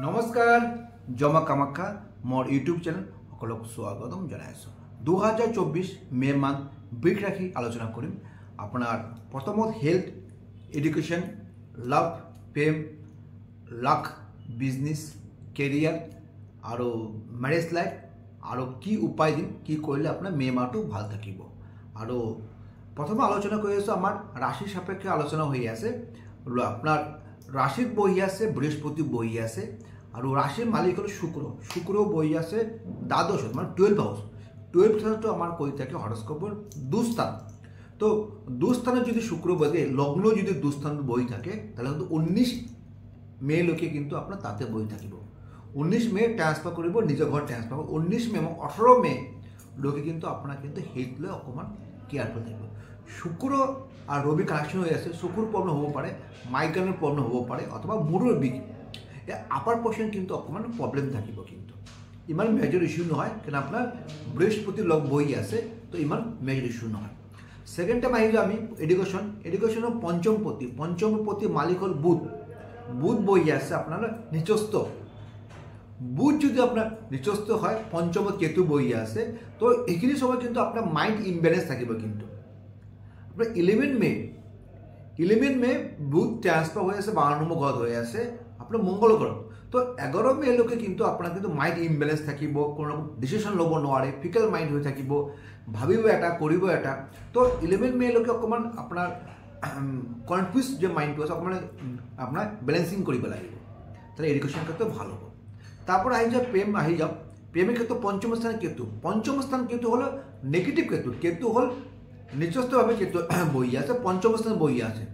নমস্কাৰ জমা কামাখ্যা মোৰ ইউটিউব চেনেল সকলক স্বাগতম জনাইছোঁ 2024 মে মাহ বৃষ ৰাশি আলোচনা কৰিম আপোনাৰ প্ৰথমত হেলথ এডুকেশ্যন লাভ প্ৰেম লাক বিজনেছ কেৰিয়াৰ আৰু মেৰেজ লাইফ আৰু কি উপায় দিম কি কৰিলে আপোনাৰ মে মাহটো ভাল থাকিব আৰু প্ৰথমে আলোচনা কৰি আছোঁ আমাৰ ৰাশি সাপেক্ষে আলোচনা হৈ আছে আপোনাৰ ৰাশিত বহি আছে বৃহস্পতি বহি আছে আৰু ৰাশিৰ মালিক হল শুক্ৰ বহি আছে দ্বাদশত মানে 12 হাউস 12 হাউসটো আমাৰ কৈ থাকে হৰস্কোপৰ দুস্থান তো দুস্থানে যদি শুক্র বহে লগ্ন যদি দুস্থানত বহি থাকে তাহলে কিন্তু 19 মে লৈকে কিন্তু আপোনাৰ তাতে বহি থাকিব 19 মে ট্ৰান্সফাৰ কৰিব নিজৰ ঘৰ ট্ৰান্সফাৰ 19 মে 18 মে লৈকে কিন্তু আপোনাৰ কিন্তু হেল্থ লৈ অকমান কেয়াৰফুল থাকিব শুক্ৰ আৰ ৰবি কানেকশন হয়ে আছে চকুৰ প্ৰবলেম হব পাৰে মাইগ্ৰেনেৰ প্ৰবলেম হব পাৰে অথবা মূৰৰ বিষ আপার পোর্শন কিন্তু অকমান প্রবলেম থাকিব কিন্তু ইমান মেজর ইস্যু নহয় কারণ আপনার বৃহস্পতি লগ বহি আছে তো ইমান মেজর ইস্যু নহয় সেকেন্ড টাইম আহিলে আমি এডুকেশনের পঞ্চম পতি মালিক হল বুধ বহি আছে আপনার নিচস্থ বুধ যদি আপনার নিচস্থ হয় পঞ্চমত কেতু বহি আছে তো এইখিনি সময় কিন্তু আপনার মাইন্ড ইমব্যালেন্স থাকিব কিন্তু 11 মে বুধ ট্রান্সফার হয়ে আছে 12 নম্বর ঘর হয়ে আছে আপনার মঙ্গল গ্রহ তো 11 মে লোকে কিন্তু আপনার কিন্তু মাইন্ড ইমব্যালেন্স থাকিব কোনো রকম ডিসিশন লব নোৱাৰে ফিকেল মাইন্ড হয়ে থাকিব ভাবিব এটা কৰিব এটা তো 11 মে লোকে অকমান আপনাৰ কনফিউজ যে মাইন্ডটো আছে অকমান আপনাৰ ব্যালেন্সিং কৰিব লাগিব তাহলে এডুকেশন ক্ষেত্রে ভালো হবে তারপর আহি যাও প্রেমের ক্ষেত্রে পঞ্চম স্থান কেতু হলো নেগেটিভ কেতু হল নিচস্থভাবে কেতু বহি আছে পঞ্চম স্থানে বহি আছে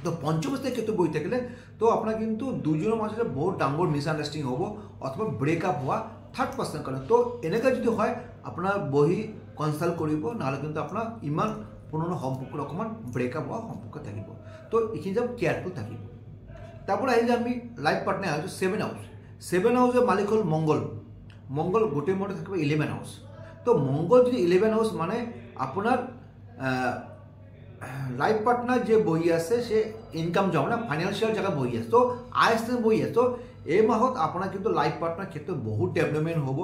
তো পঞ্চম স্থানে কেতু বহি থাকলে তো আপনার কিন্তু দুজনের মাঝে বহুত ডাঙর মিসআন্ডারস্ট্যান্ডিং হব অথবা ব্রেকআপ হওয়া থার্ড পার্সন কারণে তো এনেকা যদি হয় আপনার বহি কনসাল্ট করব নাহলে কিন্তু আপনার ইমান পুরনো সম্পর্ক অকমান ব্রেকআপ হওয়া সম্পর্ক থাকিব তো এইখিনি যাব কেয়ারফুল থাকিব তারপর আমি লাইফ পার্টনার আছো 7 হাউসের মালিক হল মঙ্গল গোটে মোটে থাকবে 11 হাউস তো মঙ্গল যদি 11 হাউস মানে আপনার লাইফ পার্টনার যে বহি আছে সে ইনকাম যাও না ফাইনান্সিয়াল জায়গা বহি আছে তো আয় স্থান বহি আছে তো এই মাহত আপনার কিন্তু লাইফ পার্টনার ক্ষেত্রে বহুত ডেভেলপমেন্ট হব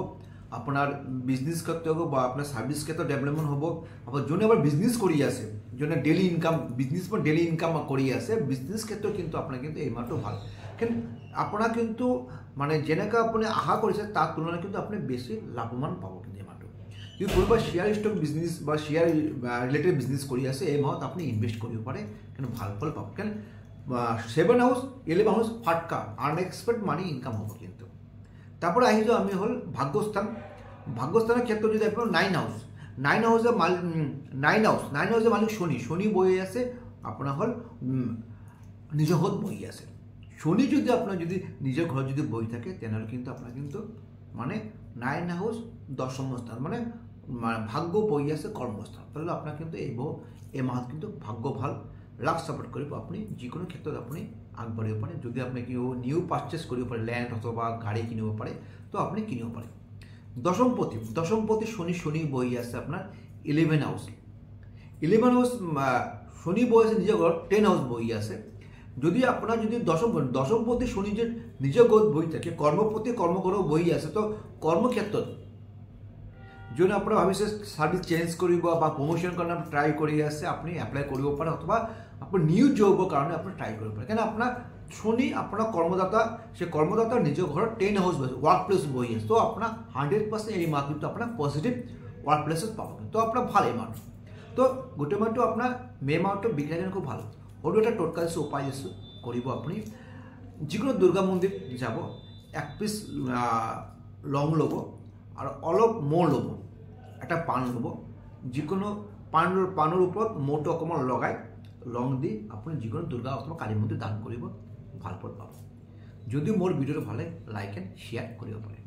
আপনার বিজনেস ক্ষেত্রে হোক বা আপনার সার্ভিস ক্ষেত্রে ডেভেলপমেন্ট হব আবার যোনে আবার বিজনেস করি আছে যোনে ডেলি ইনকাম বিজনেস বা ডেলি ইনকাম করি আছে বিজনেস ক্ষেত্রে কিন্তু আপনার কিন্তু এই মাহটো ভাল কিন্তু আপনার কিন্তু মানে যেনেকা আপনি আশা করেছে তার তুলনায় কিন্তু আপনি বেশি লাভবান পাব কিন্তু এই মাহটো যদি কোনোবা শেয়ার স্টক বিজনেস বা শেয়ার রিলেটেড বিজনেস কৰি আছে এই মাহত আপনি ইনভেস্ট কৰিব পাৰে কিন্তু ভাল ফল পাব কেন 7 হাউস 11 হাউস ফাটকা আনএক্সপেক্টেড মানি ইনকাম হব কিন্তু তারপরে যাও আমি হল ভাগ্যস্থানের ক্ষেত্রে যদি আপনার 9 হাউসের মালিক শনি বহি আছে আপনার হল নিজ ঘর বহি আছে শনি যদি আপনার যদি নিজের ঘর যদি বহি থাকে তাহলে কিন্তু আপনার কিন্তু মানে 9 হাউস দশম স্থান মানে ভাগ্য বহি আছে কর্মস্থান তাহলে আপনার কিন্তু এই মাহত কিন্তু ভাগ্য ভাল লাভ সাপোর্ট করব আপনি যিকোনো ক্ষেত্রে আপনি আগবাড়িব পারে যদি আপনি কি নিউ পারচেস করব পারে ল্যান্ড অথবা গাড়ি কিনিব পারে তো আপনি কিনিব পারে দশমপতি শনি বহি আছে আপনার 11 হাউস শনি বহি আছে নিজের ঘর 10 হাউস বহি আছে যদি আপনার যদি দশমপতি শনি যে নিজের ঘর বহি থাকে কর্মপতি কর্মগ্রহ বহি আছে তো কর্মক্ষেত্র যদি আপনার ভাবিছে সার্ভিস চেঞ্জ করব বা প্রমোশন কারণে ট্রাই করে আছে আপনি এপ্লাই করব পারে অথবা আপনার নিউ জব কারণে আপনি ট্রাই করতে পারেন কেন আপনার শনি আপনার কর্মদাতা সে কর্মদাতা নিজের ঘর 10 হাউস বসে ওয়ার্ক প্লেস বহি আছে তো আপনার 100% এই মাহ কিন্তু আপনার পজিটিভ ওয়ার্ক প্লেসেস পাবেন তো আপনার ভালো এই মাহ তো গোটে মাহটো আপনার মে মাহটো বিজ্ঞানের খুব ভালো সৰু এটা টোটকা উপায় দিছোঁ কৰিব আপুনি যিকোনো দুর্গা মন্দির যাব 1 পিস লং লব আর অলপ মৌ লব একটা পান লব যিকোনো পানের উপর মৌটো অকমান লগাই লং দি আপনি যিকোনো দুর্গা অথবা কালী মন্দির দান কৰিব ভাল ফল পাব যদি মোৰ ভিডিওটো ভালে লাইক এন্ড শেয়াৰ কৰিব পাৰে।